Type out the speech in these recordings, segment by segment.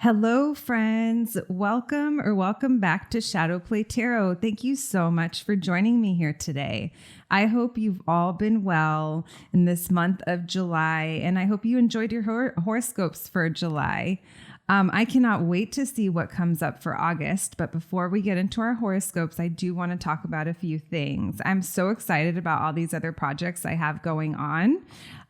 Hello, friends. Welcome back to Shadowplay Tarot. Thank you so much for joining me here today. I hope you've all been well in this month of July, and I hope you enjoyed your horoscopes for July. I cannot wait to see what comes up for August, but before we get into our horoscopes, I do want to talk about a few things. I'm so excited about all these other projects I have going on.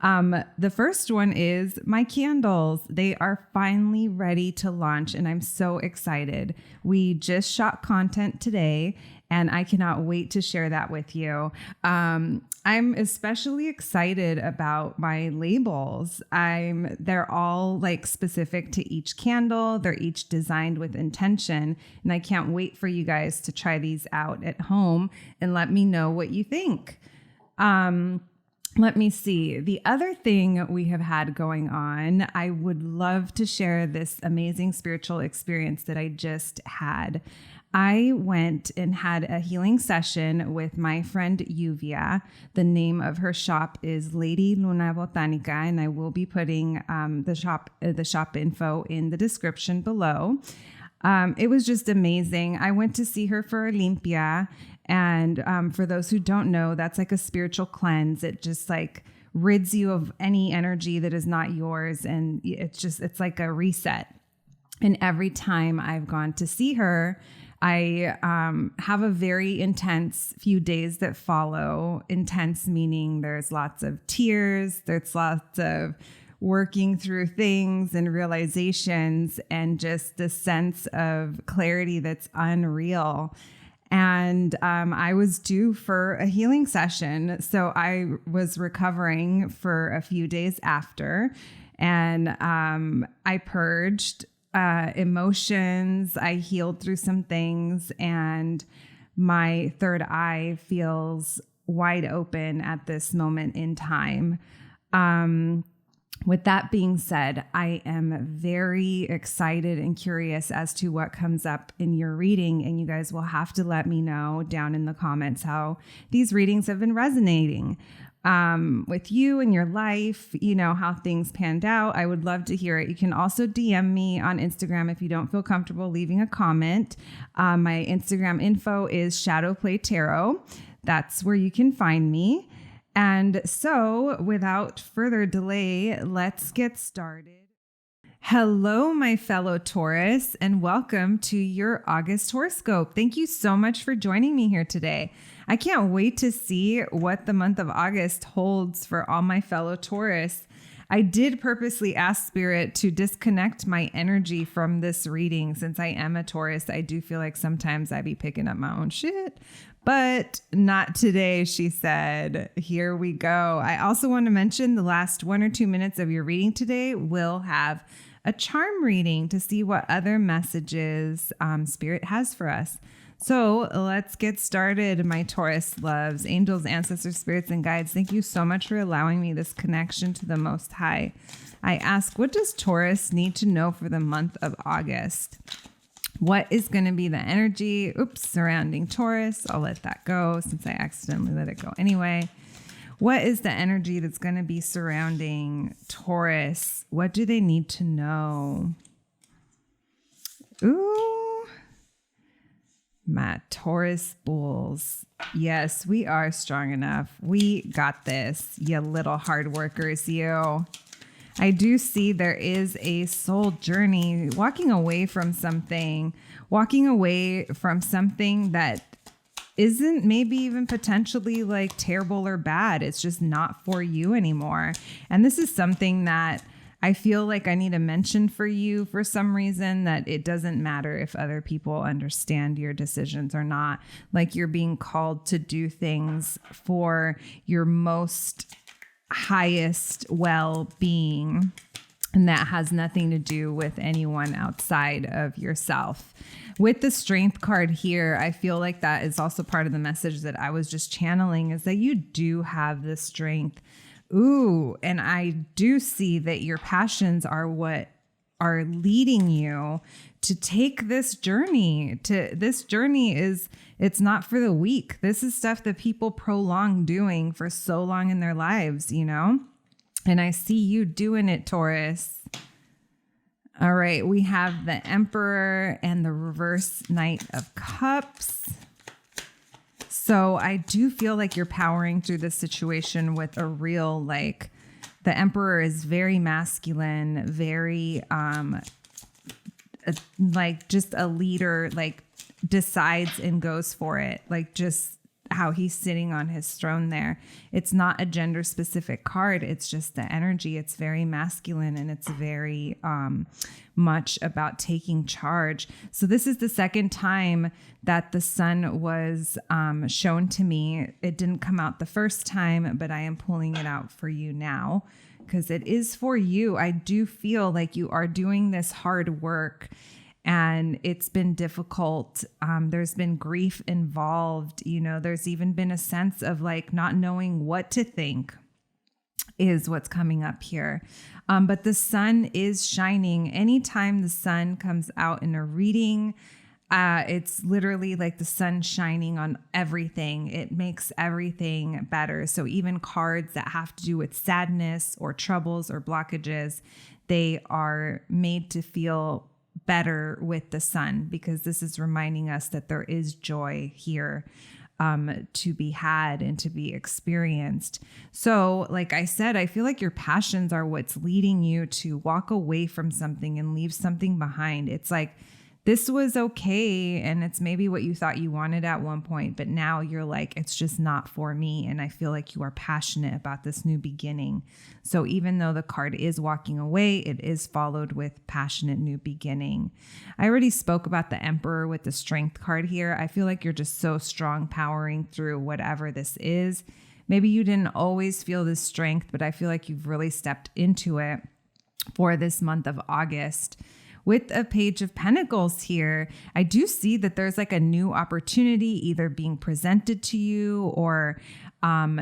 The first one is my candles. They are finally ready to launch, and I'm so excited. We just shot content today, and I cannot wait to share that with you. I'm especially excited about my labels. They're all like specific to each candle. They're each designed with intention, and I can't wait for you guys to try these out at home and let me know what you think. Let me see. The other thing we have had going on, I would love to share this amazing spiritual experience that I just had. I went and had a healing session with my friend Lluvia. The name of her shop is Lady Luna Botanica, and I will be putting the shop info in the description below. It was just amazing. I went to see her for Lluvia. And for those who don't know, that's like a spiritual cleanse. It just like rids you of any energy that is not yours. And it's like a reset. And every time I've gone to see her, I have a very intense few days that follow. Intense meaning there's lots of tears, there's lots of working through things and realizations, and just a sense of clarity that's unreal. And I was due for a healing session. So I was recovering for a few days after, and I purged emotions. I healed through some things, and my third eye feels wide open at this moment in time. With that being said, I am very excited and curious as to what comes up in your reading, and you guys will have to let me know down in the comments how these readings have been resonating with you and your life, you know, how things panned out. I would love to hear it. You can also DM me on Instagram if you don't feel comfortable leaving a comment. My Instagram info is Shadowplay Tarot. That's where you can find me. And so, without further delay, let's get started. Hello, my fellow Taurus, and welcome to your August horoscope. Thank you so much for joining me here today. I can't wait to see what the month of August holds for all my fellow Taurus. I did purposely ask Spirit to disconnect my energy from this reading since I am a Taurus. I do feel like sometimes I be picking up my own shit. But not today, she said. Here we go. I also want to mention the last 1 or 2 minutes of your reading today will have a charm reading to see what other messages Spirit has for us. So let's get started, my Taurus loves, angels, ancestors, spirits, and guides. Thank you so much for allowing me this connection to the Most High. I ask, what does Taurus need to know for the month of August? What is going to be the energy, surrounding Taurus? I'll let that go since I accidentally let it go anyway. What is the energy that's going to be surrounding Taurus? What do they need to know? Ooh, my Taurus bulls. Yes, we are strong enough. We got this, you little hard workers, you. I do see there is a soul journey, walking away from something that isn't maybe even potentially like terrible or bad. It's just not for you anymore. And this is something that I feel like I need to mention for you for some reason, that it doesn't matter if other people understand your decisions or not. Like, you're being called to do things for your most highest well-being, and that has nothing to do with anyone outside of yourself. With the Strength card here, I feel like that is also part of the message that I was just channeling, is that you do have the strength. Ooh, and I do see that your passions are what are leading you to take this journey. It's not for the weak. This is stuff that people prolong doing for so long in their lives, you know? And I see you doing it, Taurus. All right, we have the Emperor and the reverse Knight of Cups. So I do feel like you're powering through this situation with a real, like, the Emperor is very masculine, very, like just a leader, like decides and goes for it. Like just how he's sitting on his throne there. It's not a gender specific card. It's just the energy. It's very masculine and it's very much about taking charge. So this is the second time that the sun was shown to me. It didn't come out the first time, but I am pulling it out for you now because it is for you. I do feel like you are doing this hard work and it's been difficult. There's been grief involved. You know, there's even been a sense of like not knowing what to think is what's coming up here. But the sun is shining. Anytime the sun comes out in a reading, it's literally like the sun shining on everything. It makes everything better. So even cards that have to do with sadness or troubles or blockages, they are made to feel better with the sun because this is reminding us that there is joy here to be had and to be experienced. So like I said, I feel like your passions are what's leading you to walk away from something and leave something behind. It's like, this was okay. And it's maybe what you thought you wanted at one point, but now you're like, it's just not for me. And I feel like you are passionate about this new beginning. So even though the card is walking away, it is followed with passionate new beginning. I already spoke about the Emperor with the Strength card here. I feel like you're just so strong, powering through whatever this is. Maybe you didn't always feel this strength, but I feel like you've really stepped into it for this month of August. With a Page of Pentacles here, I do see that there's like a new opportunity either being presented to you or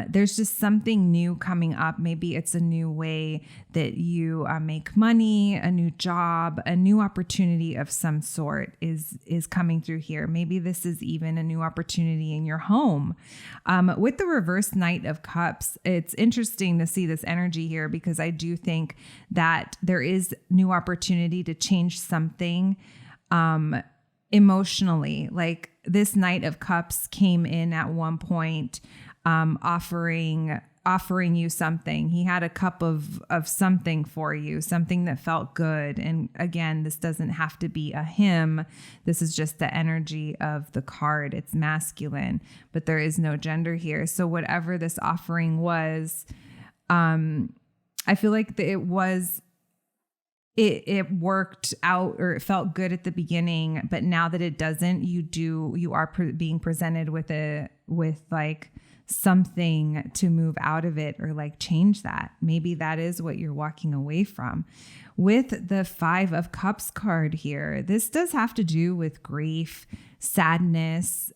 there's just something new coming up. Maybe it's a new way that you make money, a new job, a new opportunity of some sort is coming through here. Maybe this is even a new opportunity in your home. With the reverse Knight of Cups, it's interesting to see this energy here because I do think that there is new opportunity to change something emotionally. Like this Knight of Cups came in at one point offering you something. He had a cup of something for you, something that felt good. And again, this doesn't have to be a him. This is just the energy of the card. It's masculine, but there is no gender here. So whatever this offering was, I feel like it worked out or it felt good at the beginning, but now that it doesn't, you are being presented with like something to move out of it or like change that. Maybe that is what you're walking away from. With the 5 of Cups card here, this does have to do with grief, sadness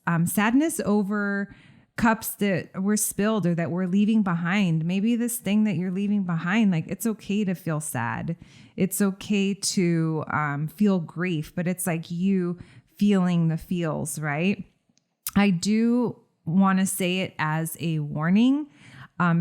over cups that were spilled or that we're leaving behind. Maybe this thing that you're leaving behind, like it's okay to feel sad. It's okay to feel grief, but it's like you feeling the feels, right? I do want to say it as a warning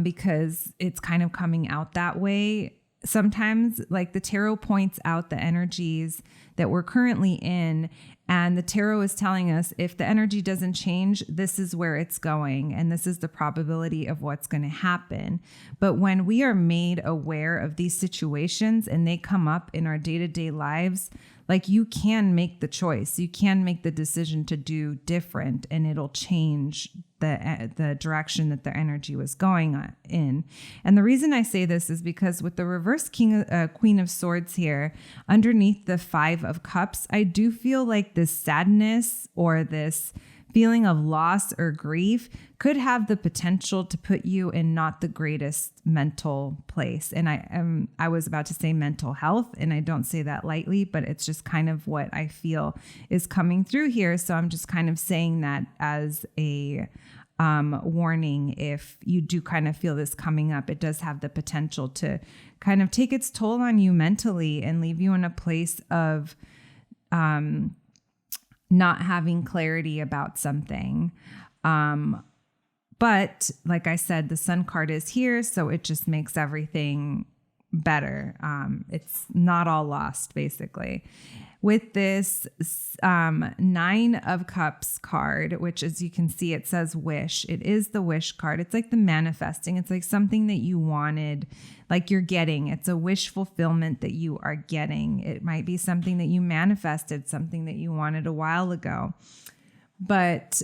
because it's kind of coming out that way. Sometimes like the tarot points out the energies that we're currently in, and the tarot is telling us if the energy doesn't change, this is where it's going. And this is the probability of what's going to happen. But when we are made aware of these situations and they come up in our day-to-day lives, like you can make the choice, you can make the decision to do different, and it'll change the direction that the energy was going in. And the reason I say this is because with the reverse Queen of Swords here, underneath the 5 of Cups, I do feel like this sadness or this feeling of loss or grief could have the potential to put you in not the greatest mental place. And I was about to say mental health, and I don't say that lightly, but it's just kind of what I feel is coming through here. So I'm just kind of saying that as a warning. If you do kind of feel this coming up, it does have the potential to kind of take its toll on you mentally and leave you in a place of not having clarity about something. But like I said, the Sun card is here, so it just makes everything better. It's not all lost, basically. With this 9 of Cups card, which as you can see, it says wish. It is the wish card. It's like the manifesting. It's like something that you wanted, like you're getting. It's a wish fulfillment that you are getting. It might be something that you manifested, something that you wanted a while ago. But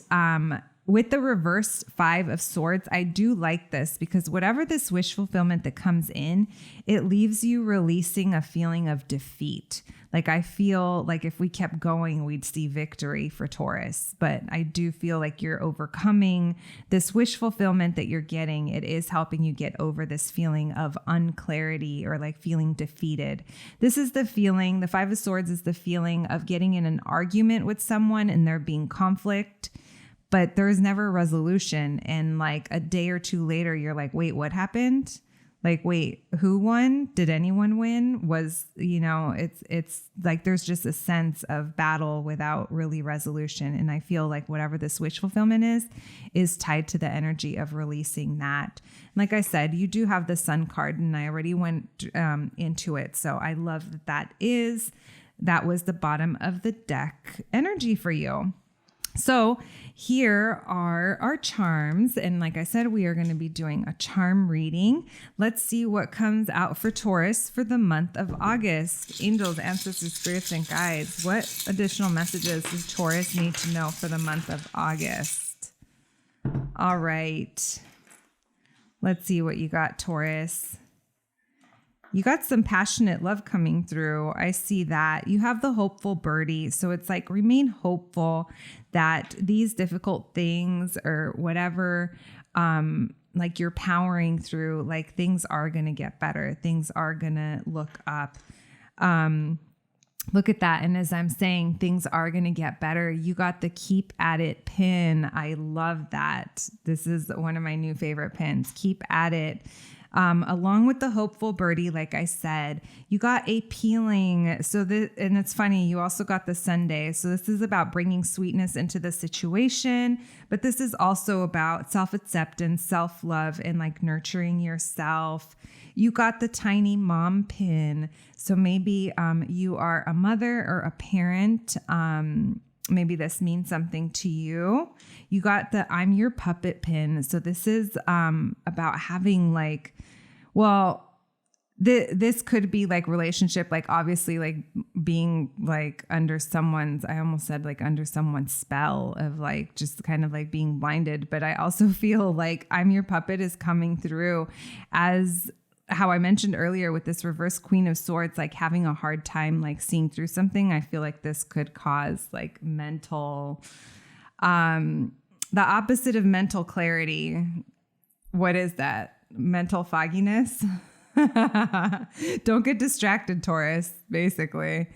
with the reversed 5 of Swords, I do like this because whatever this wish fulfillment that comes in, it leaves you releasing a feeling of defeat. Like I feel like if we kept going, we'd see victory for Taurus. But I do feel like you're overcoming this wish fulfillment that you're getting. It is helping you get over this feeling of unclarity or like feeling defeated. This is the feeling, the 5 of Swords is the feeling of getting in an argument with someone and there being conflict, but there's never a resolution. And like a day or two later, you're like, wait, what happened? Like, wait, who won? Did anyone win? It's like there's just a sense of battle without really resolution. And I feel like whatever this wish fulfillment is tied to the energy of releasing that. And like I said, you do have the Sun card and I already went into it. So I love that was the bottom of the deck energy for you. So here are our charms. And like I said, we are going to be doing a charm reading. Let's see what comes out for Taurus for the month of August. Angels, ancestors, spirits, and guides. What additional messages does Taurus need to know for the month of August? All right. Let's see what you got, Taurus. You got some passionate love coming through. I see that. You have the hopeful birdie. So it's like remain hopeful that these difficult things or whatever, like you're powering through, like things are going to get better. Things are going to look up. Look at that. And as I'm saying, things are going to get better. You got the keep at it pin. I love that. This is one of my new favorite pins. Keep at it. Along with the hopeful birdie, like I said, you got a peeling. And it's funny, you also got the Sunday. So this is about bringing sweetness into the situation, but this is also about self-acceptance, self-love, and like nurturing yourself. You got the tiny mom pin. So maybe, you are a mother or a parent. Maybe this means something to you. You got the I'm your puppet pin. So this is about having like, this could be like relationship, like obviously like being like under someone's, I almost said like under someone's spell of like just kind of like being blinded. But I also feel like I'm your puppet is coming through as how I mentioned earlier with this reverse Queen of Swords, like having a hard time like seeing through something. I feel like this could cause like mental, the opposite of mental clarity. What is that? Mental fogginess. Don't get distracted, Taurus, basically.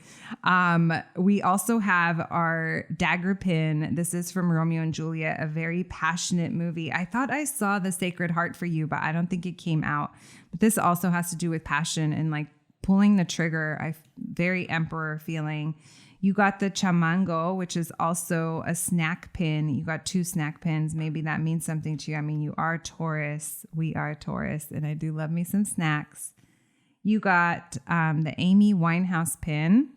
We also have our dagger pin. This is from Romeo and Juliet, a very passionate movie. I thought I saw The Sacred Heart for You, but I don't think it came out. But this also has to do with passion and like pulling the trigger. Very emperor feeling. You got the chamango, which is also a snack pin. You got 2 snack pins. Maybe that means something to you. I mean, you are Taurus. We are Taurus. And I do love me some snacks. You got the Amy Winehouse pin.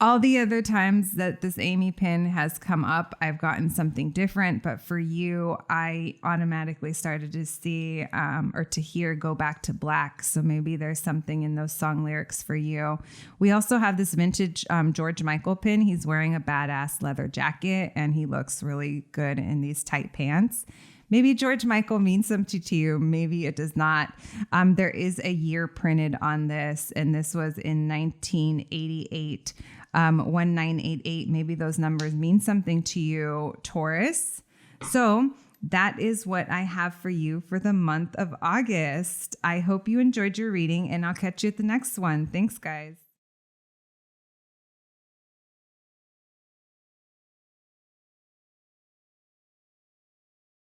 All the other times that this Amy pin has come up, I've gotten something different. But for you, I automatically started to see or to hear Go Back to Black. So maybe there's something in those song lyrics for you. We also have this vintage George Michael pin. He's wearing a badass leather jacket and he looks really good in these tight pants. Maybe George Michael means something to you. Maybe it does not. There is a year printed on this, and this was in 1988. 1988. Maybe those numbers mean something to you, Taurus. So that is what I have for you for the month of August. I hope you enjoyed your reading, and I'll catch you at the next one. Thanks, guys.